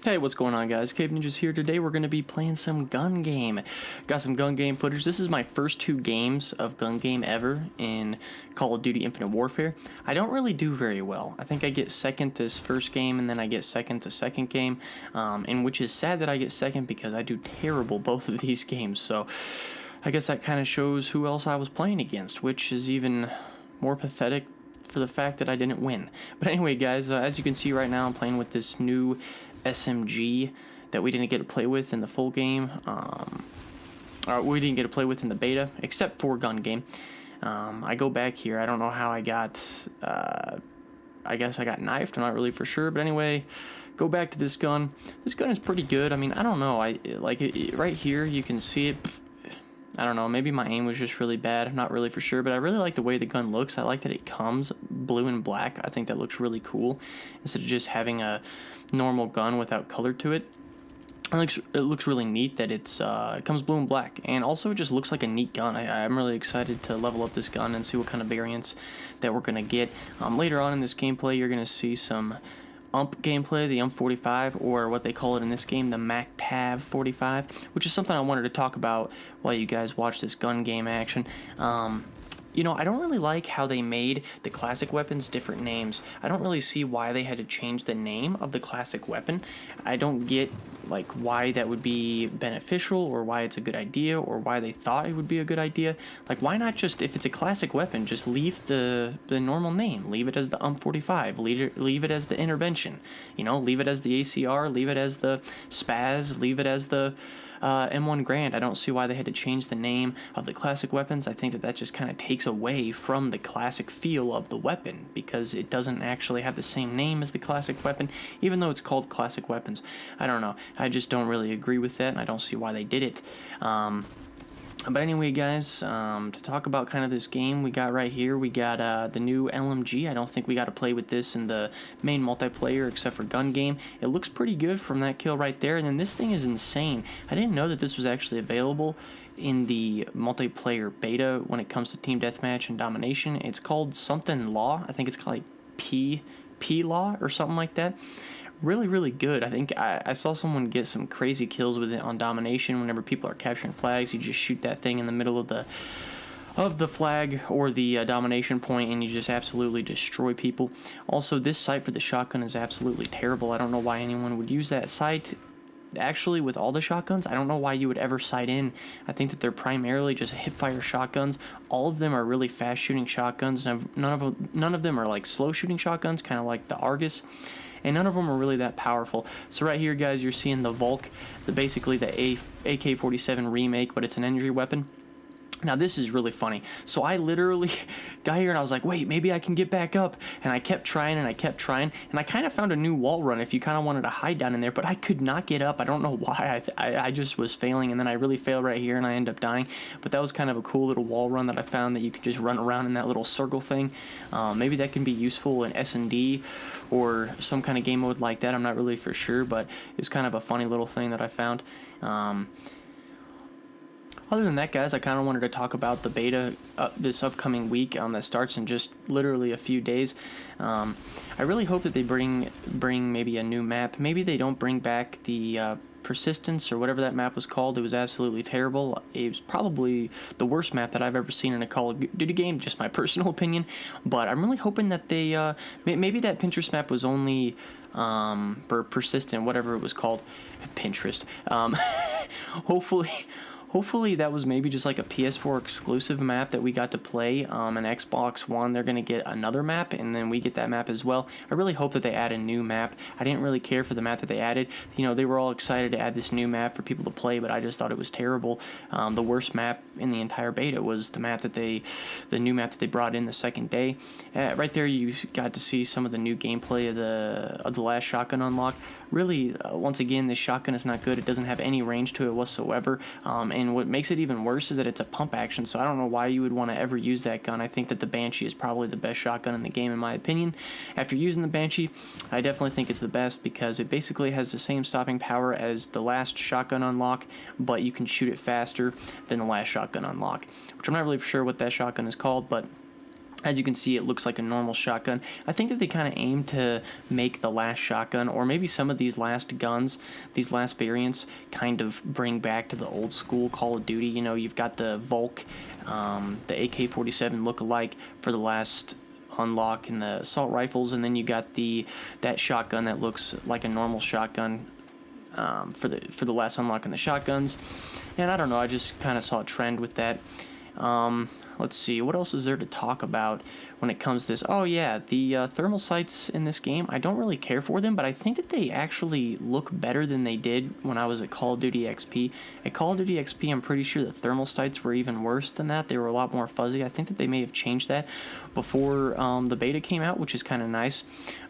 Hey, what's going on, guys? Cave Ninjas here. Today we're going to be playing some gun game. Got some gun game footage. This is my first 2 games of gun game ever in Call of Duty Infinite Warfare. I don't really do very well. I think I get second this first game, and then I get second the second game, and which is sad that I get second because I do terrible both of these games. So I guess that kind of shows who else I was playing against, which is even more pathetic for the fact that I didn't win. But anyway, guys, as you can see right now, I'm playing with this new SMG that we didn't get to play with in the full game. Or we didn't get to play with in the beta, except for gun game. I go back here. I don't know how I got. I guess I got knifed. I'm not really for sure. But anyway, go back to this gun. This gun is pretty good. I mean, I don't know. Right here, you can see it. I don't know, maybe my aim was just really bad. I'm not really for sure, but I really like the way the gun looks. I like that it comes blue and black. I think that looks really cool instead of just having a normal gun without color to it. It looks really neat that it comes blue and black, and also it just looks like a neat gun. I'm really excited to level up this gun and see what kind of variants that we're going to get. Later on in this gameplay, you're going to see some gameplay, the 45, or what they call it in this game, the MACTAV 45, which is something I wanted to talk about while you guys watch this gun game action. You know, I don't really like how they made the classic weapons different names. I don't really see why they had to change the name of the classic weapon. I don't get, like, why that would be beneficial, or why it's a good idea, or why they thought it would be a good idea. Like, why not just, if it's a classic weapon, just leave the normal name. Leave it as the 45. Leave it as the intervention. You know, leave it as the ACR. Leave it as the Spaz. Leave it as the M1 Grand. I don't see why they had to change the name of the classic weapons. I think that just kind of takes away from the classic feel of the weapon, because it doesn't actually have the same name as the classic weapon, even though it's called classic weapons. I don't know. I just don't really agree with that, and I don't see why they did it. But anyway, guys, to talk about kind of this game we got right here, we got the new LMG. I don't think we got to play with this in the main multiplayer except for gun game. It looks pretty good from that kill right there, and then this thing is insane. I didn't know that this was actually available in the multiplayer beta when it comes to team deathmatch and domination. It's called something Law. I think it's called like P Law or something like that. Really, really good. I think I saw someone get some crazy kills with it on domination. Whenever people are capturing flags, you just shoot that thing in the middle of the flag or the domination point, and you just absolutely destroy people. Also, this sight for the shotgun is absolutely terrible. I don't know why anyone would use that sight. Actually, with all the shotguns, I don't know why you would ever sight in. I think that they're primarily just hip-fire shotguns. All of them are really fast-shooting shotguns. None of them are like slow-shooting shotguns, kind of like the Argus. And none of them are really that powerful. So right here, guys, you're seeing the Volk, basically the AK-47 remake, but it's an entry weapon. Now, this is really funny. So I literally got here and I was like, wait, maybe I can get back up. And I kept trying and I kept trying. And I kind of found a new wall run if you kind of wanted to hide down in there. But I could not get up. I don't know why. I just was failing. And then I really failed right here and I ended up dying. But that was kind of a cool little wall run that I found, that you could just run around in that little circle thing. Maybe that can be useful in S&D or some kind of game mode like that. I'm not really for sure. But it's kind of a funny little thing that I found. Other than that, guys, I kind of wanted to talk about the beta this upcoming week that starts in just literally a few days. I really hope that they bring maybe a new map. Maybe they don't bring back the Persistence or whatever that map was called. It was absolutely terrible. It was probably the worst map that I've ever seen in a Call of Duty game, just my personal opinion. But I'm really hoping that they maybe that Pinterest map was only Persistent, whatever it was called. Pinterest. Hopefully that was maybe just like a PS4 exclusive map that we got to play, and Xbox One, they're going to get another map, and then we get that map as well. I really hope that they add a new map. I didn't really care for the map that they added. You know, they were all excited to add this new map for people to play, but I just thought it was terrible. The worst map in the entire beta was the new map that they brought in the second day. Right there, you got to see some of the new gameplay of the last shotgun unlock. Really, once again, this shotgun is not good. It doesn't have any range to it whatsoever, and what makes it even worse is that it's a pump action, so I don't know why you would want to ever use that gun. I think that the Banshee is probably the best shotgun in the game, in my opinion. After using the Banshee, I definitely think it's the best because it basically has the same stopping power as the last shotgun unlock, but you can shoot it faster than the last shotgun unlock, which I'm not really sure what that shotgun is called, but As you can see, it looks like a normal shotgun. I think that they kind of aim to make the last shotgun, or maybe some of these last guns, these last variants, kind of bring back to the old school Call of Duty. You know, you've got the Volk, the AK-47 look-alike for the last unlock in the assault rifles, and then you got that shotgun that looks like a normal shotgun for the last unlock in the shotguns. And I don't know, I just kind of saw a trend with that. Let's see, what else is there to talk about when it comes to this? Oh yeah, the thermal sights in this game, I don't really care for them, but I think that they actually look better than they did when I was at Call of Duty XP. At Call of Duty XP, I'm pretty sure the thermal sights were even worse than that. They were a lot more fuzzy. I think that they may have changed that before the beta came out, which is kind of nice.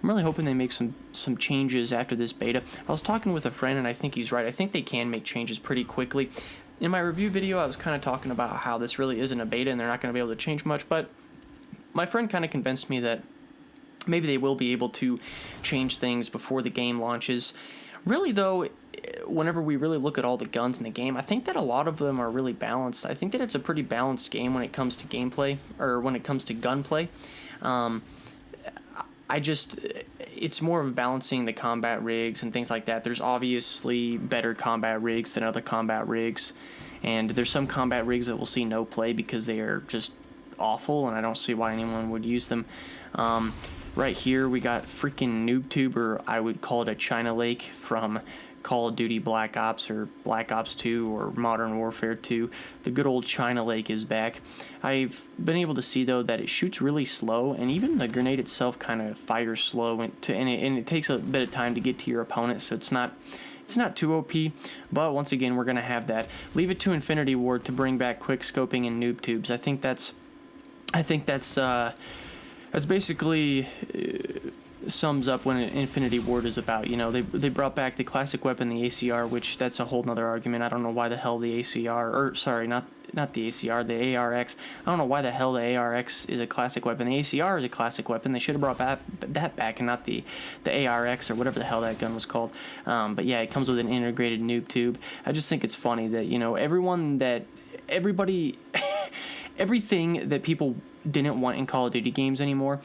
I'm really hoping they make some changes after this beta. I was talking with a friend, and I think he's right. I think they can make changes pretty quickly. In my review video, I was kind of talking about how this really isn't a beta and they're not going to be able to change much, but my friend kind of convinced me that maybe they will be able to change things before the game launches. Really, though, whenever we really look at all the guns in the game, I think that a lot of them are really balanced. I think that it's a pretty balanced game when it comes to gameplay, or when it comes to gunplay. It's more of balancing the combat rigs and things like that. There's obviously better combat rigs than other combat rigs, and there's some combat rigs that will see no play because they are just awful, and I don't see why anyone would use them. Right here we got freaking NoobTube, or I would call it a China Lake from Call of Duty Black Ops or Black Ops 2 or Modern Warfare 2. The good old China Lake is back. I've been able to see though that it shoots really slow, and even the grenade itself kind of fires slow, and it takes a bit of time to get to your opponent, so it's not too OP, but once again we're gonna have that. Leave it to Infinity Ward to bring back quick scoping and noob tubes. I think that's basically sums up what Infinity Ward is about. You know, they brought back the classic weapon, the ACR, which that's a whole nother argument. I don't know why the hell the ACR, or sorry, not the ACR, the ARX. I don't know why the hell the ARX is a classic weapon. The ACR is a classic weapon. They should have brought that back and not the ARX or whatever the hell that gun was called. But yeah, it comes with an integrated noob tube. I just think it's funny that, you know, everybody, everything that people didn't want in Call of Duty games anymore,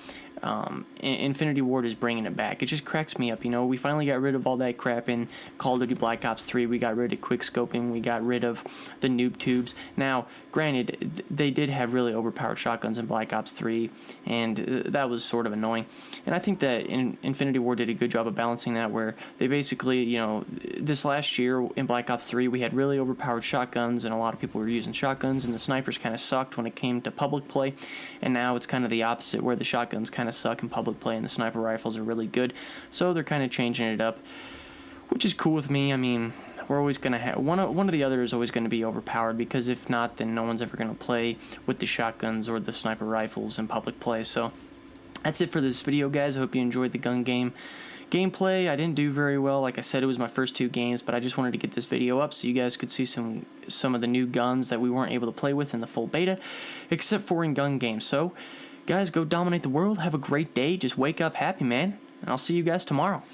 Infinity Ward is bringing it back. It just cracks me up, you know. We finally got rid of all that crap in Call of Duty Black Ops 3. We got rid of quick scoping. We got rid of the noob tubes. Now, granted, they did have really overpowered shotguns in Black Ops 3, and that was sort of annoying. And I think that Infinity Ward did a good job of balancing that, where they basically, you know, this last year in Black Ops 3, we had really overpowered shotguns, and a lot of people were using shotguns, and the snipers kind of sucked when it came to public play. And now it's kind of the opposite, where the shotguns kind of suck in public play and the sniper rifles are really good. So they're kind of changing it up, which is cool with me. I mean, we're always going to have one of the other is always going to be overpowered, because if not, then no one's ever going to play with the shotguns or the sniper rifles in public play. So that's it for this video, guys. I hope you enjoyed the gun game gameplay. I didn't do very well. Like I said, it was my first 2 games, but I just wanted to get this video up so you guys could see some of the new guns that we weren't able to play with in the full beta, except for in gun games. So guys, go dominate the world. Have a great day. Just wake up happy, man. And I'll see you guys tomorrow.